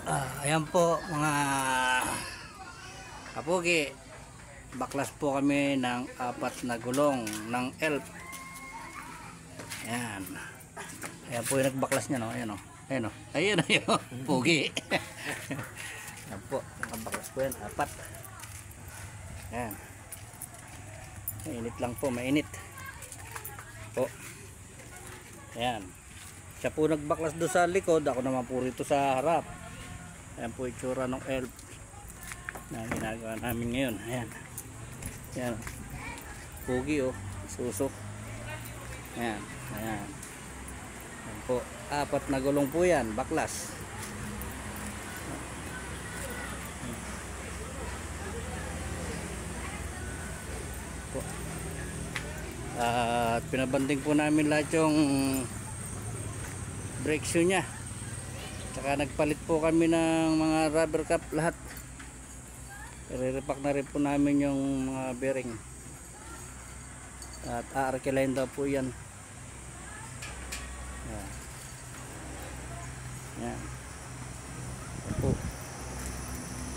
Ayan po mga kapugi, baklas po kami ng 4 na gulong ng elf. Ayan. Ayan po yung nagbaklas niya, no? Ayan o. Ayan o. Ayan o yung pugi. Ayan po, nakabaklas po yan, 4. Ayan. Mainit lang po, mainit po. Ayan. Siya po nagbaklas doon sa likod, ako naman po rito sa harap. Ayan po itsura ng elf na ginagawa namin ngayon. Ayan. Ayan. Pugi o. Susok. Ayan. Ayan. Ayan po. 4 na gulong po yan. Baklas. Po. At pinabanding po namin lahat yung brake shoe nya. Saka nagpalit po kami ng mga rubber cap lahat. I-repack na rin po namin yung mga bearing. At aarkilain daw po yan. Yan. Yan. Ayan po.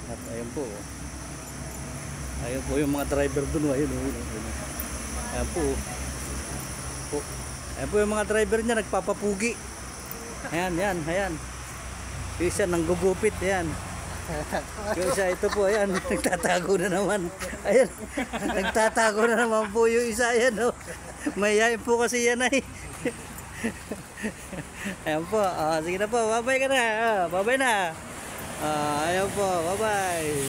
At ayun po. Ayun po yung mga driver dun. Ayun. Ayan po. Ayan po yung mga driver niya nagpapapugi. Ayan, ayan, ayan. Yung isa nanggugupit, ayan. Yung isa, ito po, ayan. Nagtatago na naman. Ayan. Nagtatago na naman po yung isa, ayan. Oh. Mayayain po kasi yan ay. Ayan po. Sige na po, babay ka na. Babay na. Ayan po, babay.